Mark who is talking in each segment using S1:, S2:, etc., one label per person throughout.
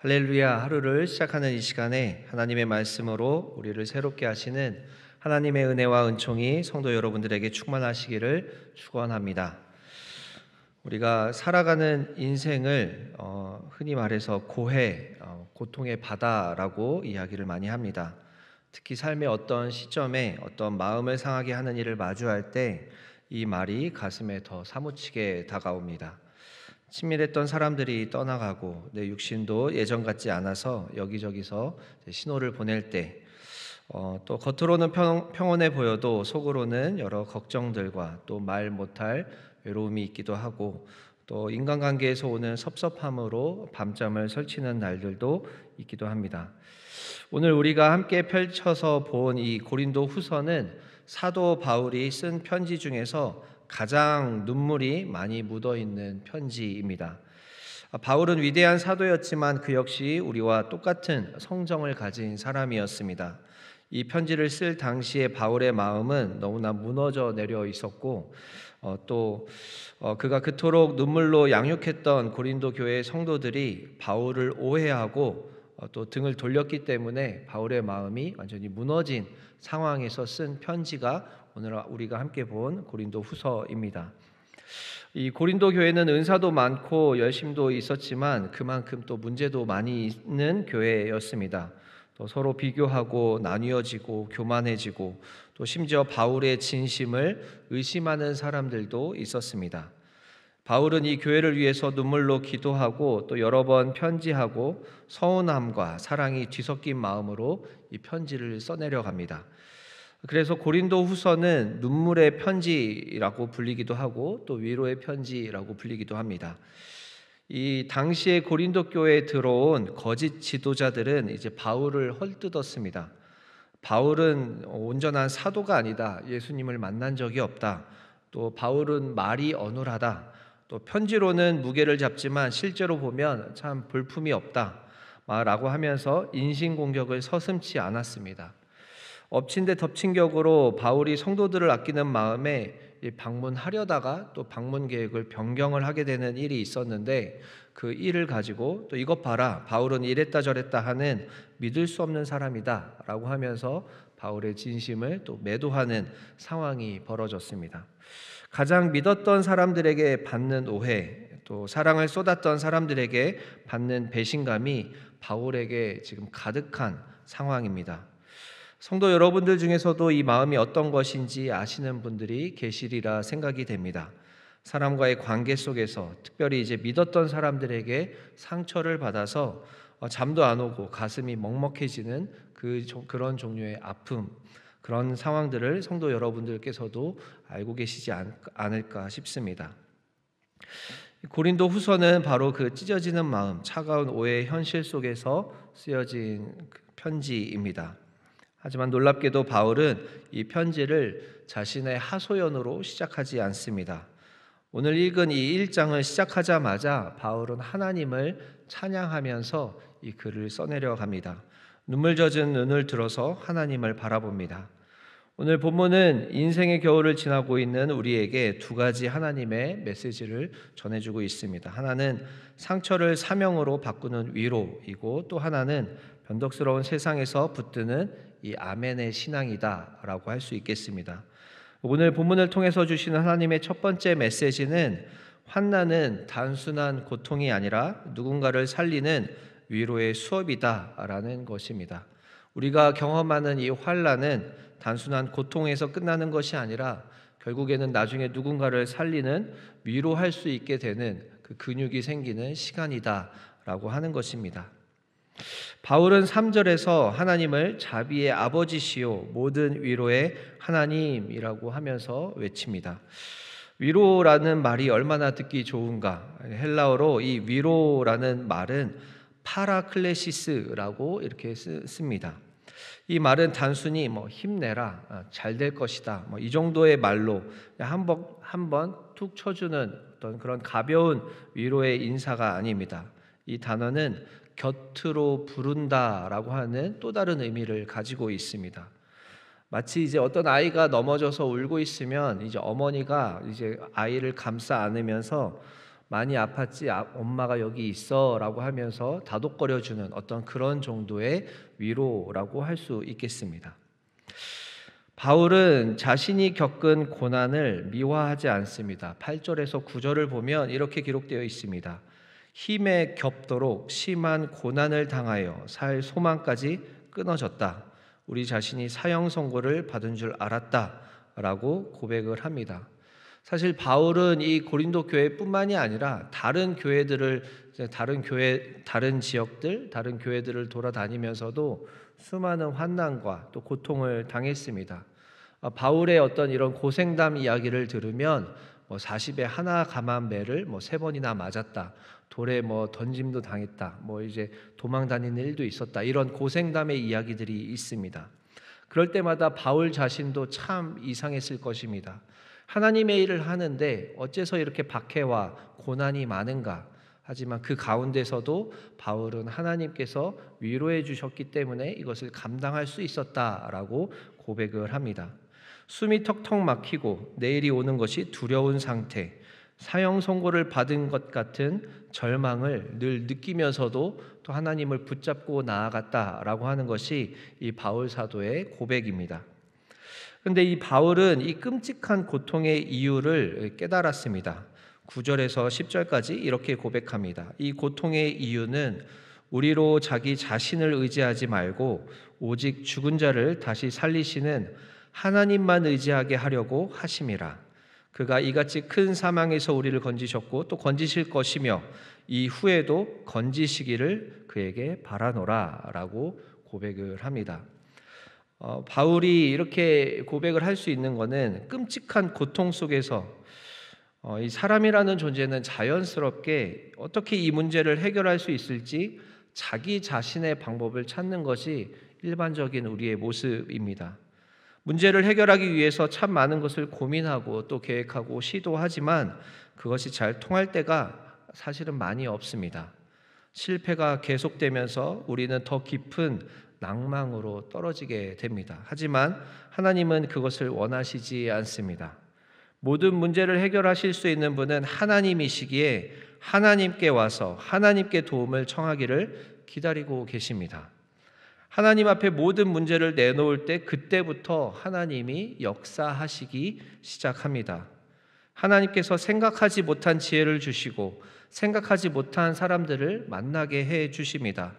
S1: 할렐루야. 하루를 시작하는 이 시간에 하나님의 말씀으로 우리를 새롭게 하시는 하나님의 은혜와 은총이 성도 여러분들에게 충만하시기를 축원합니다. 우리가 살아가는 인생을 흔히 말해서 고해, 고통의 바다라고 이야기를 많이 합니다. 특히 삶의 어떤 시점에 어떤 마음을 상하게 하는 일을 마주할 때 이 말이 가슴에 더 사무치게 다가옵니다. 친밀했던 사람들이 떠나가고 내 육신도 예전 같지 않아서 여기저기서 신호를 보낼 때, 또 겉으로는 평온해 보여도 속으로는 여러 걱정들과 또 말 못할 외로움이 있기도 하고, 또 인간관계에서 오는 섭섭함으로 밤잠을 설치는 날들도 있기도 합니다. 오늘 우리가 함께 펼쳐서 본 이 고린도 후서는 사도 바울이 쓴 편지 중에서 가장 눈물이 많이 묻어 있는 편지입니다. 바울은 위대한 사도였지만 그 역시 우리와 똑같은 성정을 가진 사람이었습니다. 이 편지를 쓸 당시에 바울의 마음은 너무나 무너져 내려 있었고, 그가 그토록 눈물로 양육했던 고린도 교회 성도들이 바울을 오해하고 또 등을 돌렸기 때문에 바울의 마음이 완전히 무너진 상황에서 쓴 편지가 오늘 우리가 함께 본 고린도 후서입니다. 이 고린도 교회는 은사도 많고 열심도 있었지만 그만큼 또 문제도 많이 있는 교회였습니다. 또 서로 비교하고 나뉘어지고 교만해지고 또 심지어 바울의 진심을 의심하는 사람들도 있었습니다. 바울은 이 교회를 위해서 눈물로 기도하고 또 여러 번 편지하고 서운함과 사랑이 뒤섞인 마음으로 이 편지를 써내려 갑니다. 그래서 고린도 후서는 눈물의 편지라고 불리기도 하고 또 위로의 편지라고 불리기도 합니다. 이 당시에 고린도 교회에 들어온 거짓 지도자들은 이제 바울을 헐뜯었습니다. 바울은 온전한 사도가 아니다. 예수님을 만난 적이 없다. 또 바울은 말이 어눌하다. 또 편지로는 무게를 잡지만 실제로 보면 참 볼품이 없다 라고 하면서 인신공격을 서슴지 않았습니다. 엎친 데 덮친 격으로 바울이 성도들을 아끼는 마음에 방문하려다가 또 방문 계획을 변경을 하게 되는 일이 있었는데, 그 일을 가지고 또 이것 봐라, 바울은 이랬다 저랬다 하는 믿을 수 없는 사람이다 라고 하면서 바울의 진심을 또 매도하는 상황이 벌어졌습니다. 가장 믿었던 사람들에게 받는 오해, 또 사랑을 쏟았던 사람들에게 받는 배신감이 바울에게 지금 가득한 상황입니다. 성도 여러분들 중에서도 이 마음이 어떤 것인지 아시는 분들이 계시리라 생각이 됩니다. 사람과의 관계 속에서 특별히 이제 믿었던 사람들에게 상처를 받아서 잠도 안 오고 가슴이 먹먹해지는 그런 종류의 아픔, 그런 상황들을 성도 여러분들께서도 알고 계시지 않을까 싶습니다. 고린도 후서는 바로 그 찢어지는 마음, 차가운 오해의 현실 속에서 쓰여진 편지입니다. 하지만 놀랍게도 바울은 이 편지를 자신의 하소연으로 시작하지 않습니다. 오늘 읽은 이 1장을 시작하자마자 바울은 하나님을 찬양하면서 이 글을 써내려 갑니다. 눈물 젖은 눈을 들어서 하나님을 바라봅니다. 오늘 본문은 인생의 겨울을 지나고 있는 우리에게 두 가지 하나님의 메시지를 전해주고 있습니다. 하나는 상처를 사명으로 바꾸는 위로이고, 또 하나는 변덕스러운 세상에서 붙드는 이 아멘의 신앙이다라고 할 수 있겠습니다. 오늘 본문을 통해서 주시는 하나님의 첫 번째 메시지는 환난은 단순한 고통이 아니라 누군가를 살리는 위로의 수업이다라는 것입니다. 우리가 경험하는 이 환난은 단순한 고통에서 끝나는 것이 아니라 결국에는 나중에 누군가를 살리는, 위로할 수 있게 되는 그 근육이 생기는 시간이다라고 하는 것입니다. 바울은 3절에서 하나님을 자비의 아버지시요 모든 위로의 하나님이라고 하면서 외칩니다. 위로라는 말이 얼마나 듣기 좋은가. 헬라어로 이 위로라는 말은 파라클레시스라고 이렇게 씁니다. 이 말은 단순히 힘내라, 잘 될 것이다, 이 정도의 말로 한번 툭 쳐주는 어떤 그런 가벼운 위로의 인사가 아닙니다. 이 단어는 곁으로 부른다라고 하는 또 다른 의미를 가지고 있습니다. 마치 이제 어떤 아이가 넘어져서 울고 있으면 이제 어머니가 이제 아이를 감싸 안으면서 많이 아팠지? 엄마가 여기 있어라고 하면서 다독거려주는 어떤 그런 정도의 위로라고 할 수 있겠습니다. 바울은 자신이 겪은 고난을 미화하지 않습니다. 8절에서 9절을 보면 이렇게 기록되어 있습니다. 힘에 겹도록 심한 고난을 당하여 살 소망까지 끊어졌다. 우리 자신이 사형 선고를 받은 줄 알았다 라고 고백을 합니다. 사실 바울은 이 고린도 교회뿐만이 아니라 다른 교회들을, 다른 지역들, 다른 교회들을 돌아다니면서도 수많은 환난과 또 고통을 당했습니다. 바울의 어떤 이런 고생담 이야기를 들으면 40에 하나 감한 매를 3번이나 맞았다. 돌에 던짐도 당했다. 이제 도망 다니는 일도 있었다. 이런 고생담의 이야기들이 있습니다. 그럴 때마다 바울 자신도 참 이상했을 것입니다. 하나님의 일을 하는데 어째서 이렇게 박해와 고난이 많은가? 하지만 그 가운데서도 바울은 하나님께서 위로해 주셨기 때문에 이것을 감당할 수 있었다라고 고백을 합니다. 숨이 턱턱 막히고 내일이 오는 것이 두려운 상태, 사형 선고를 받은 것 같은 절망을 늘 느끼면서도 또 하나님을 붙잡고 나아갔다라고 하는 것이 이 바울 사도의 고백입니다. 그런데 이 바울은 이 끔찍한 고통의 이유를 깨달았습니다. 9절에서 10절까지 이렇게 고백합니다. 이 고통의 이유는 우리로 자기 자신을 의지하지 말고 오직 죽은 자를 다시 살리시는 하나님만 의지하게 하려고 하심이라. 그가 이같이 큰 사망에서 우리를 건지셨고 또 건지실 것이며 이후에도 건지시기를 그에게 바라노라 라고 고백을 합니다. 바울이 이렇게 고백을 할 수 있는 것은 끔찍한 고통 속에서 이 사람이라는 존재는 자연스럽게 어떻게 이 문제를 해결할 수 있을지 자기 자신의 방법을 찾는 것이 일반적인 우리의 모습입니다. 문제를 해결하기 위해서 참 많은 것을 고민하고 또 계획하고 시도하지만 그것이 잘 통할 때가 사실은 많이 없습니다. 실패가 계속되면서 우리는 더 깊은 낭망으로 떨어지게 됩니다. 하지만 하나님은 그것을 원하시지 않습니다. 모든 문제를 해결하실 수 있는 분은 하나님이시기에 하나님께 와서 하나님께 도움을 청하기를 기다리고 계십니다. 하나님 앞에 모든 문제를 내놓을 때 그때부터 하나님이 역사하시기 시작합니다. 하나님께서 생각하지 못한 지혜를 주시고 생각하지 못한 사람들을 만나게 해 주십니다.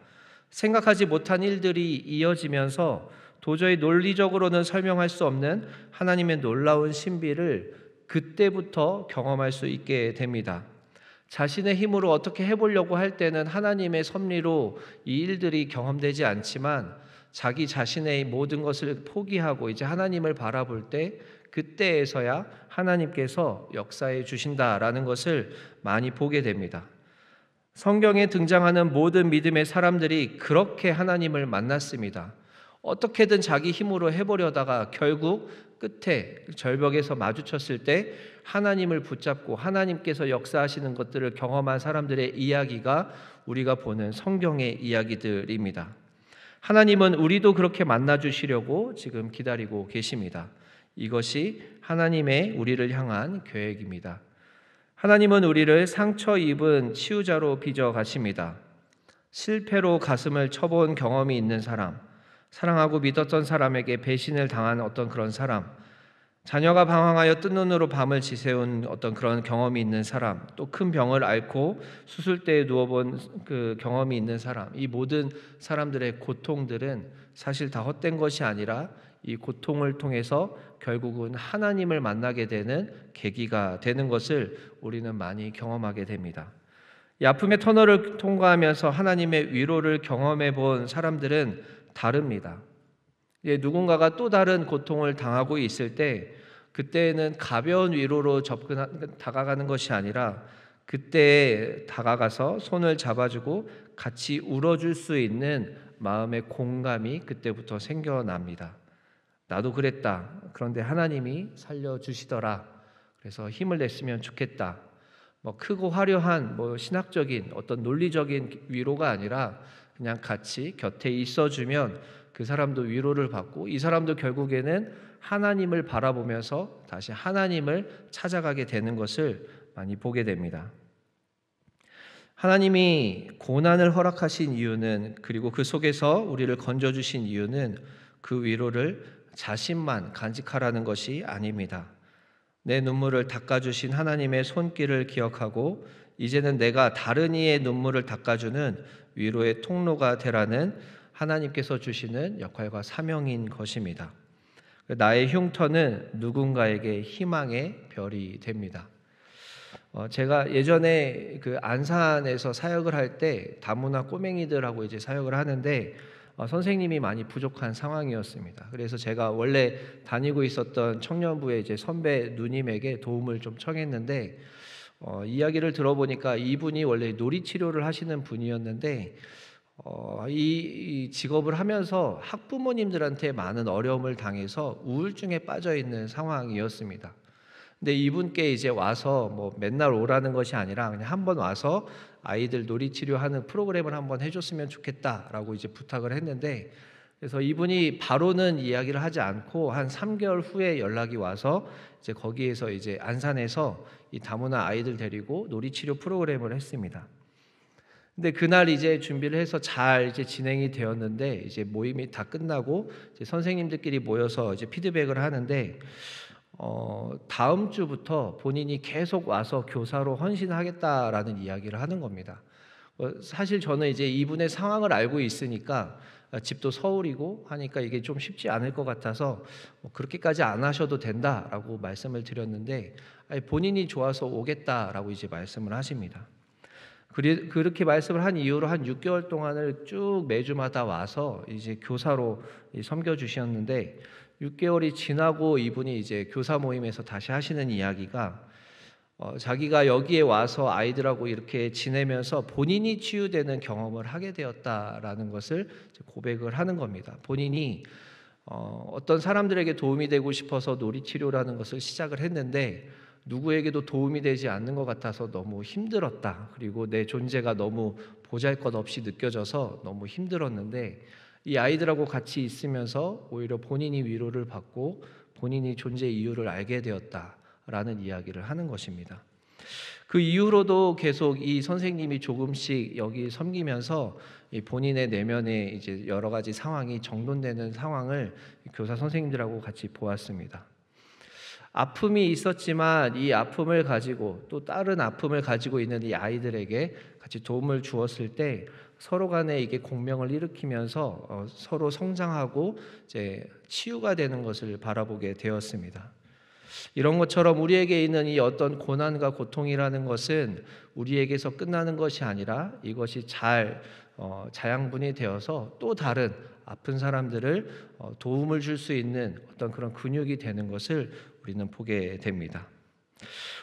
S1: 생각하지 못한 일들이 이어지면서 도저히 논리적으로는 설명할 수 없는 하나님의 놀라운 신비를 그때부터 경험할 수 있게 됩니다. 자신의 힘으로 어떻게 해보려고 할 때는 하나님의 섭리로 이 일들이 경험되지 않지만 자기 자신의 모든 것을 포기하고 이제 하나님을 바라볼 때 그때에서야 하나님께서 역사해 주신다라는 것을 많이 보게 됩니다. 성경에 등장하는 모든 믿음의 사람들이 그렇게 하나님을 만났습니다. 어떻게든 자기 힘으로 해보려다가 결국 끝에 절벽에서 마주쳤을 때 하나님을 붙잡고 하나님께서 역사하시는 것들을 경험한 사람들의 이야기가 우리가 보는 성경의 이야기들입니다. 하나님은 우리도 그렇게 만나주시려고 지금 기다리고 계십니다. 이것이 하나님의 우리를 향한 계획입니다. 하나님은 우리를 상처 입은 치유자로 빚어 가십니다. 실패로 가슴을 쳐본 경험이 있는 사람, 사랑하고 믿었던 사람에게 배신을 당한 어떤 그런 사람, 자녀가 방황하여 뜬 눈으로 밤을 지새운 어떤 그런 경험이 있는 사람, 또 큰 병을 앓고 수술대에 누워본 그 경험이 있는 사람, 이 모든 사람들의 고통들은 사실 다 헛된 것이 아니라 이 고통을 통해서 결국은 하나님을 만나게 되는 계기가 되는 것을 우리는 많이 경험하게 됩니다. 이 아픔의 터널을 통과하면서 하나님의 위로를 경험해 본 사람들은 다릅니다. 누군가가 또 다른 고통을 당하고 있을 때 그때는 가벼운 위로로 다가가는 것이 아니라 그때에 다가가서 손을 잡아주고 같이 울어줄 수 있는 마음의 공감이 그때부터 생겨납니다. 나도 그랬다. 그런데 하나님이 살려주시더라. 그래서 힘을 냈으면 좋겠다. 크고 화려한 신학적인 어떤 논리적인 위로가 아니라 그냥 같이 곁에 있어주면 그 사람도 위로를 받고 이 사람도 결국에는 하나님을 바라보면서 다시 하나님을 찾아가게 되는 것을 많이 보게 됩니다. 하나님이 고난을 허락하신 이유는, 그리고 그 속에서 우리를 건져주신 이유는 그 위로를 자신만 간직하라는 것이 아닙니다. 내 눈물을 닦아주신 하나님의 손길을 기억하고 이제는 내가 다른 이의 눈물을 닦아주는 위로의 통로가 되라는 하나님께서 주시는 역할과 사명인 것입니다. 나의 흉터는 누군가에게 희망의 별이 됩니다. 제가 예전에 그 안산에서 사역을 할 때 다문화 꼬맹이들하고 이제 사역을 하는데 선생님이 많이 부족한 상황이었습니다. 그래서 제가 원래 다니고 있었던 청년부의 이제 선배 누님에게 도움을 좀 청했는데 이야기를 들어보니까 이분이 원래 놀이치료를 하시는 분이었는데 이 직업을 하면서 학부모님들한테 많은 어려움을 당해서 우울증에 빠져 있는 상황이었습니다. 근데 이분께 이제 와서 뭐 맨날 오라는 것이 아니라 그냥 한번 와서 아이들 놀이치료하는 프로그램을 한번 해줬으면 좋겠다라고 이제 부탁을 했는데, 그래서 이분이 바로는 이야기를 하지 않고 한 3개월 후에 연락이 와서 이제 거기에서 이제 안산에서 이 다문화 아이들 데리고 놀이치료 프로그램을 했습니다. 근데 그날 이제 준비를 해서 잘 이제 진행이 되었는데, 이제 모임이 다 끝나고 이제 선생님들끼리 모여서 이제 피드백을 하는데 다음 주부터 본인이 계속 와서 교사로 헌신하겠다라는 이야기를 하는 겁니다. 사실 저는 이제 이분의 상황을 알고 있으니까 집도 서울이고 하니까 이게 좀 쉽지 않을 것 같아서 그렇게까지 안 하셔도 된다라고 말씀을 드렸는데, 본인이 좋아서 오겠다라고 이제 말씀을 하십니다. 그렇게 말씀을 한 이후로 한 6개월 동안을 쭉 매주마다 와서 이제 교사로 섬겨 주셨는데, 6개월이 지나고 이분이 이제 교사 모임에서 다시 하시는 이야기가 자기가 여기에 와서 아이들하고 이렇게 지내면서 본인이 치유되는 경험을 하게 되었다라는 것을 고백을 하는 겁니다. 본인이 어떤 사람들에게 도움이 되고 싶어서 놀이치료라는 것을 시작을 했는데 누구에게도 도움이 되지 않는 것 같아서 너무 힘들었다. 그리고 내 존재가 너무 보잘것없이 느껴져서 너무 힘들었는데 이 아이들하고 같이 있으면서 오히려 본인이 위로를 받고 본인이 존재 이유를 알게 되었다라는 이야기를 하는 것입니다. 그 이후로도 계속 이 선생님이 조금씩 여기 섬기면서 본인의 내면에 이제 여러 가지 상황이 정돈되는 상황을 교사 선생님들하고 같이 보았습니다. 아픔이 있었지만 이 아픔을 가지고 또 다른 아픔을 가지고 있는 이 아이들에게 같이 도움을 주었을 때 서로 간에 이게 공명을 일으키면서 서로 성장하고 이제 치유가 되는 것을 바라보게 되었습니다. 이런 것처럼 우리에게 있는 이 어떤 고난과 고통이라는 것은 우리에게서 끝나는 것이 아니라 이것이 잘 자양분이 되어서 또 다른 아픈 사람들을 도움을 줄 수 있는 어떤 그런 근육이 되는 것을 우리는 보게 됩니다.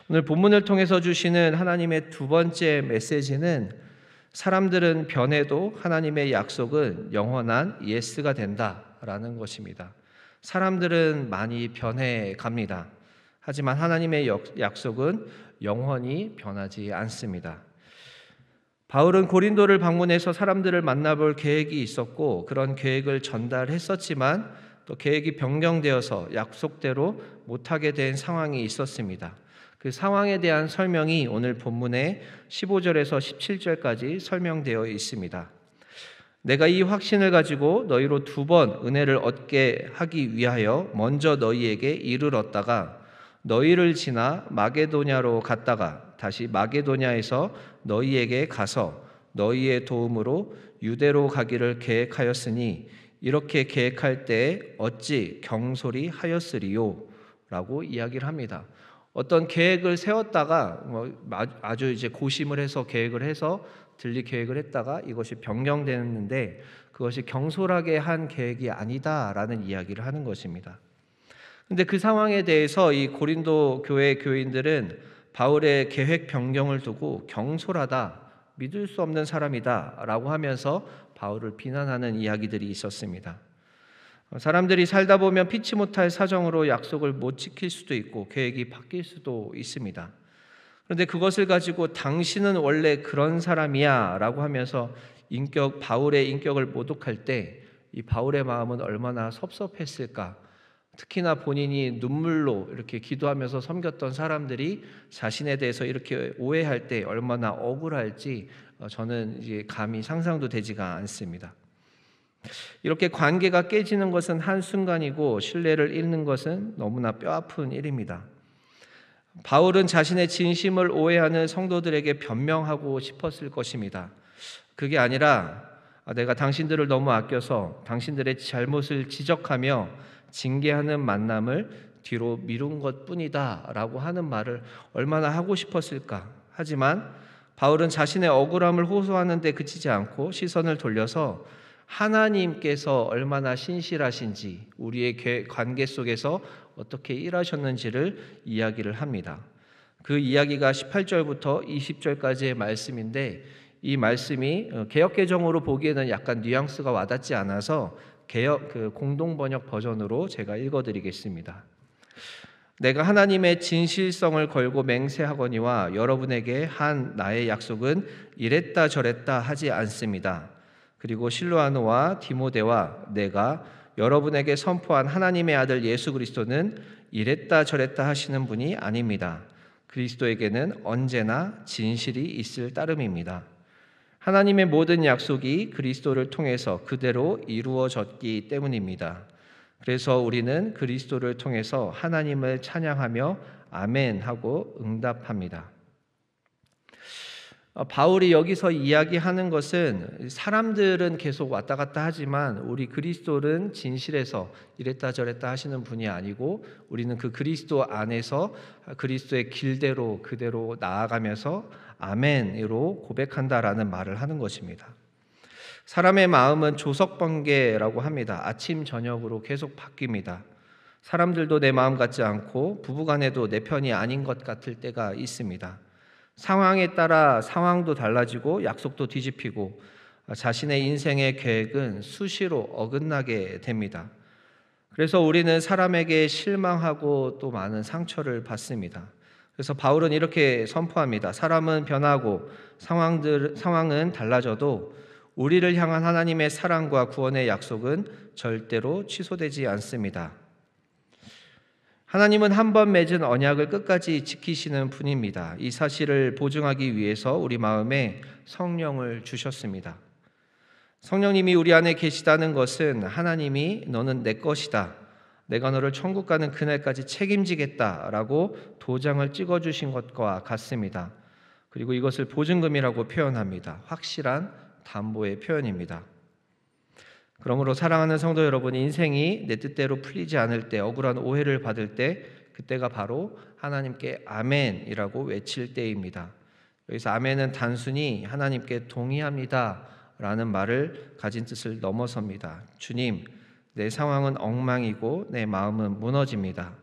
S1: 오늘 본문을 통해서 주시는 하나님의 두 번째 메시지는 사람들은 변해도 하나님의 약속은 영원한 예스가 된다라는 것입니다. 사람들은 많이 변해 갑니다. 하지만 하나님의 약속은 영원히 변하지 않습니다. 바울은 고린도를 방문해서 사람들을 만나볼 계획이 있었고 그런 계획을 전달했었지만 또 계획이 변경되어서 약속대로 못하게 된 상황이 있었습니다. 그 상황에 대한 설명이 오늘 본문의 15절에서 17절까지 설명되어 있습니다. 내가 이 확신을 가지고 너희로 2번 은혜를 얻게 하기 위하여 먼저 너희에게 이르렀다가 너희를 지나 마게도냐로 갔다가 다시 마게도냐에서 너희에게 가서 너희의 도움으로 유대로 가기를 계획하였으니 이렇게 계획할 때 어찌 경솔히 하였으리요? 라고 이야기를 합니다. 어떤 계획을 세웠다가 아주 이제 고심을 해서 계획을 해서 들릴 계획을 했다가 이것이 변경되는데 그것이 경솔하게 한 계획이 아니다라는 이야기를 하는 것입니다. 근데 그 상황에 대해서 이 고린도 교회 교인들은 바울의 계획 변경을 두고 경솔하다, 믿을 수 없는 사람이다 라고 하면서 바울을 비난하는 이야기들이 있었습니다. 사람들이 살다 보면 피치 못할 사정으로 약속을 못 지킬 수도 있고 계획이 바뀔 수도 있습니다. 그런데 그것을 가지고 당신은 원래 그런 사람이야 라고 하면서 바울의 인격을 모독할 때 이 바울의 마음은 얼마나 섭섭했을까. 특히나 본인이 눈물로 이렇게 기도하면서 섬겼던 사람들이 자신에 대해서 이렇게 오해할 때 얼마나 억울할지 저는 이제 감히 상상도 되지가 않습니다. 이렇게 관계가 깨지는 것은 한순간이고 신뢰를 잃는 것은 너무나 뼈아픈 일입니다. 바울은 자신의 진심을 오해하는 성도들에게 변명하고 싶었을 것입니다. 그게 아니라 내가 당신들을 너무 아껴서 당신들의 잘못을 지적하며 징계하는 만남을 뒤로 미룬 것뿐이다 라고 하는 말을 얼마나 하고 싶었을까. 하지만 바울은 자신의 억울함을 호소하는 데 그치지 않고 시선을 돌려서 하나님께서 얼마나 신실하신지, 우리의 관계 속에서 어떻게 일하셨는지를 이야기를 합니다. 그 이야기가 18절부터 20절까지의 말씀인데, 이 말씀이 개역개정으로 보기에는 약간 뉘앙스가 와닿지 않아서 공동번역 버전으로 제가 읽어드리겠습니다. 내가 하나님의 진실성을 걸고 맹세하거니와 여러분에게 한 나의 약속은 이랬다 저랬다 하지 않습니다. 그리고 실로아노와 디모데와 내가 여러분에게 선포한 하나님의 아들 예수 그리스도는 이랬다 저랬다 하시는 분이 아닙니다. 그리스도에게는 언제나 진실이 있을 따름입니다. 하나님의 모든 약속이 그리스도를 통해서 그대로 이루어졌기 때문입니다. 그래서 우리는 그리스도를 통해서 하나님을 찬양하며 아멘 하고 응답합니다. 바울이 여기서 이야기하는 것은 사람들은 계속 왔다 갔다 하지만 우리 그리스도는 진실해서 이랬다 저랬다 하시는 분이 아니고 우리는 그 그리스도 안에서 그리스도의 길대로 그대로 나아가면서 아멘으로 고백한다라는 말을 하는 것입니다. 사람의 마음은 조석번개라고 합니다. 아침 저녁으로 계속 바뀝니다. 사람들도 내 마음 같지 않고 부부간에도 내 편이 아닌 것 같을 때가 있습니다. 상황에 따라 상황도 달라지고 약속도 뒤집히고 자신의 인생의 계획은 수시로 어긋나게 됩니다. 그래서 우리는 사람에게 실망하고 또 많은 상처를 받습니다. 그래서 바울은 이렇게 선포합니다. 사람은 변하고 상황은 달라져도 우리를 향한 하나님의 사랑과 구원의 약속은 절대로 취소되지 않습니다. 하나님은 한 번 맺은 언약을 끝까지 지키시는 분입니다. 이 사실을 보증하기 위해서 우리 마음에 성령을 주셨습니다. 성령님이 우리 안에 계시다는 것은 하나님이 너는 내 것이다, 내가 너를 천국 가는 그날까지 책임지겠다라고 도장을 찍어주신 것과 같습니다. 그리고 이것을 보증금이라고 표현합니다. 확실한 담보의 표현입니다. 그러므로 사랑하는 성도 여러분, 인생이 내 뜻대로 풀리지 않을 때, 억울한 오해를 받을 때, 그때가 바로 하나님께 아멘이라고 외칠 때입니다. 여기서 아멘은 단순히 하나님께 동의합니다 라는 말을 가진 뜻을 넘어섭니다. 주님, 내 상황은 엉망이고 내 마음은 무너집니다.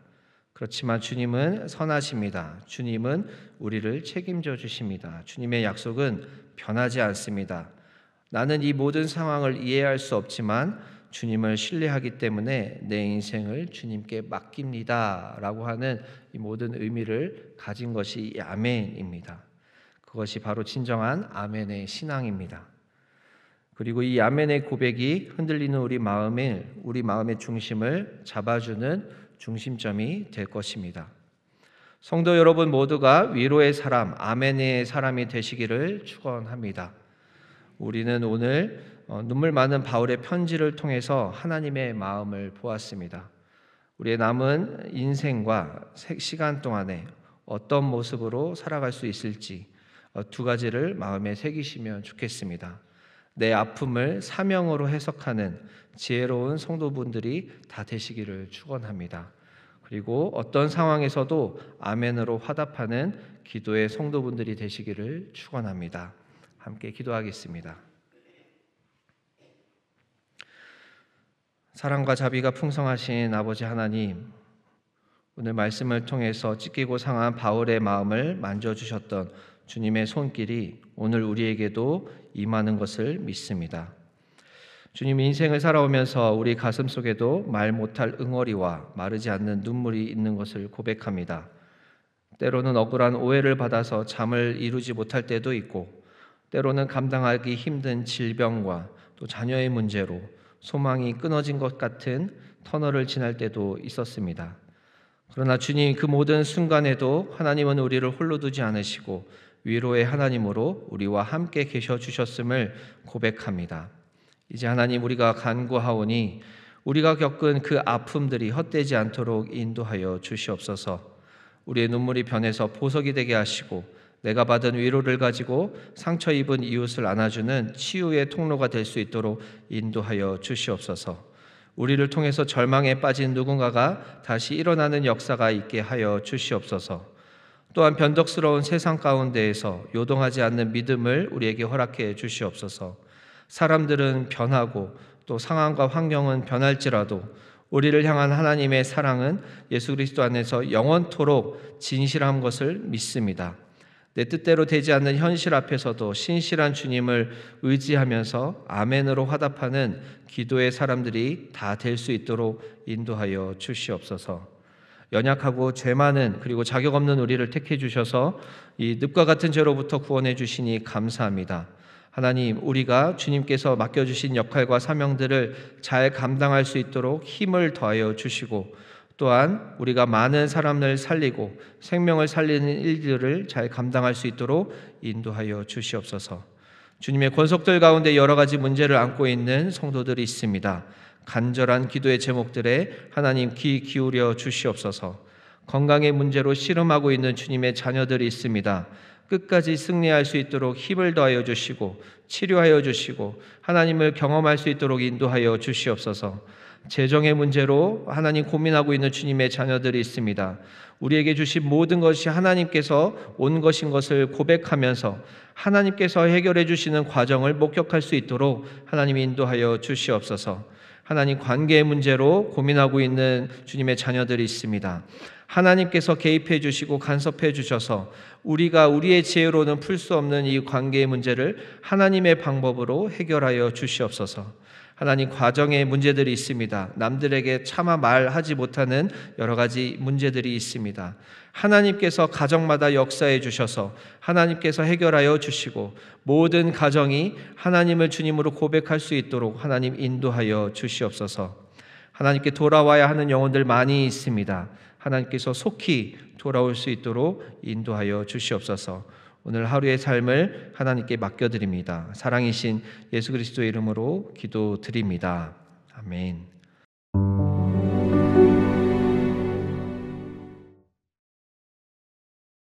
S1: 그렇지만 주님은 선하십니다. 주님은 우리를 책임져 주십니다. 주님의 약속은 변하지 않습니다. 나는 이 모든 상황을 이해할 수 없지만 주님을 신뢰하기 때문에 내 인생을 주님께 맡깁니다 라고 하는 이 모든 의미를 가진 것이 이 아멘입니다. 그것이 바로 진정한 아멘의 신앙입니다. 그리고 이 아멘의 고백이 흔들리는 우리 마음의 중심을 잡아주는 중심점이 될 것입니다. 성도 여러분 모두가 위로의 사람, 아멘의 사람이 되시기를 축원합니다. 우리는 오늘 눈물 많은 바울의 편지를 통해서 하나님의 마음을 보았습니다. 우리의 남은 인생과 시간 동안에 어떤 모습으로 살아갈 수 있을지 두 가지를 마음에 새기시면 좋겠습니다. 내 아픔을 사명으로 해석하는 지혜로운 성도분들이 다 되시기를 축원합니다. 그리고 어떤 상황에서도 아멘으로 화답하는 기도의 성도분들이 되시기를 축원합니다. 함께 기도하겠습니다. 사랑과 자비가 풍성하신 아버지 하나님, 오늘 말씀을 통해서 찢기고 상한 바울의 마음을 만져주셨던 주님의 손길이 오늘 우리에게도 임하는 것을 믿습니다. 주님, 인생을 살아오면서 우리 가슴 속에도 말 못할 응어리와 마르지 않는 눈물이 있는 것을 고백합니다. 때로는 억울한 오해를 받아서 잠을 이루지 못할 때도 있고, 때로는 감당하기 힘든 질병과 또 자녀의 문제로 소망이 끊어진 것 같은 터널을 지날 때도 있었습니다. 그러나 주님 그 모든 순간에도 하나님은 우리를 홀로 두지 않으시고 위로의 하나님으로 우리와 함께 계셔 주셨음을 고백합니다. 이제 하나님 우리가 간구하오니 우리가 겪은 그 아픔들이 헛되지 않도록 인도하여 주시옵소서. 우리의 눈물이 변해서 보석이 되게 하시고 내가 받은 위로를 가지고 상처 입은 이웃을 안아주는 치유의 통로가 될 수 있도록 인도하여 주시옵소서. 우리를 통해서 절망에 빠진 누군가가 다시 일어나는 역사가 있게 하여 주시옵소서. 또한 변덕스러운 세상 가운데에서 요동하지 않는 믿음을 우리에게 허락해 주시옵소서. 사람들은 변하고 또 상황과 환경은 변할지라도 우리를 향한 하나님의 사랑은 예수 그리스도 안에서 영원토록 진실한 것을 믿습니다. 내 뜻대로 되지 않는 현실 앞에서도 신실한 주님을 의지하면서 아멘으로 화답하는 기도의 사람들이 다 될 수 있도록 인도하여 주시옵소서. 연약하고 죄 많은 그리고 자격 없는 우리를 택해 주셔서 이 늪과 같은 죄로부터 구원해 주시니 감사합니다. 하나님, 우리가 주님께서 맡겨주신 역할과 사명들을 잘 감당할 수 있도록 힘을 더하여 주시고 또한 우리가 많은 사람을 살리고 생명을 살리는 일들을 잘 감당할 수 있도록 인도하여 주시옵소서. 주님의 권속들 가운데 여러 가지 문제를 안고 있는 성도들이 있습니다. 간절한 기도의 제목들에 하나님 귀 기울여 주시옵소서. 건강의 문제로 씨름하고 있는 주님의 자녀들이 있습니다. 끝까지 승리할 수 있도록 힘을 더하여 주시고 치료하여 주시고 하나님을 경험할 수 있도록 인도하여 주시옵소서. 재정의 문제로 하나님 고민하고 있는 주님의 자녀들이 있습니다. 우리에게 주신 모든 것이 하나님께서 온 것인 것을 고백하면서 하나님께서 해결해 주시는 과정을 목격할 수 있도록 하나님 인도하여 주시옵소서. 하나님 관계의 문제로 고민하고 있는 주님의 자녀들이 있습니다. 하나님께서 개입해 주시고 간섭해 주셔서 우리가 우리의 지혜로는 풀 수 없는 이 관계의 문제를 하나님의 방법으로 해결하여 주시옵소서. 하나님 과정의 문제들이 있습니다. 남들에게 차마 말하지 못하는 여러 가지 문제들이 있습니다. 하나님께서 가정마다 역사해 주셔서 하나님께서 해결하여 주시고 모든 가정이 하나님을 주님으로 고백할 수 있도록 하나님 인도하여 주시옵소서. 하나님께 돌아와야 하는 영혼들 많이 있습니다. 하나님께서 속히 돌아올 수 있도록 인도하여 주시옵소서. 오늘 하루의 삶을 하나님께 맡겨드립니다. 사랑이신 예수 그리스도의 이름으로 기도드립니다. 아멘.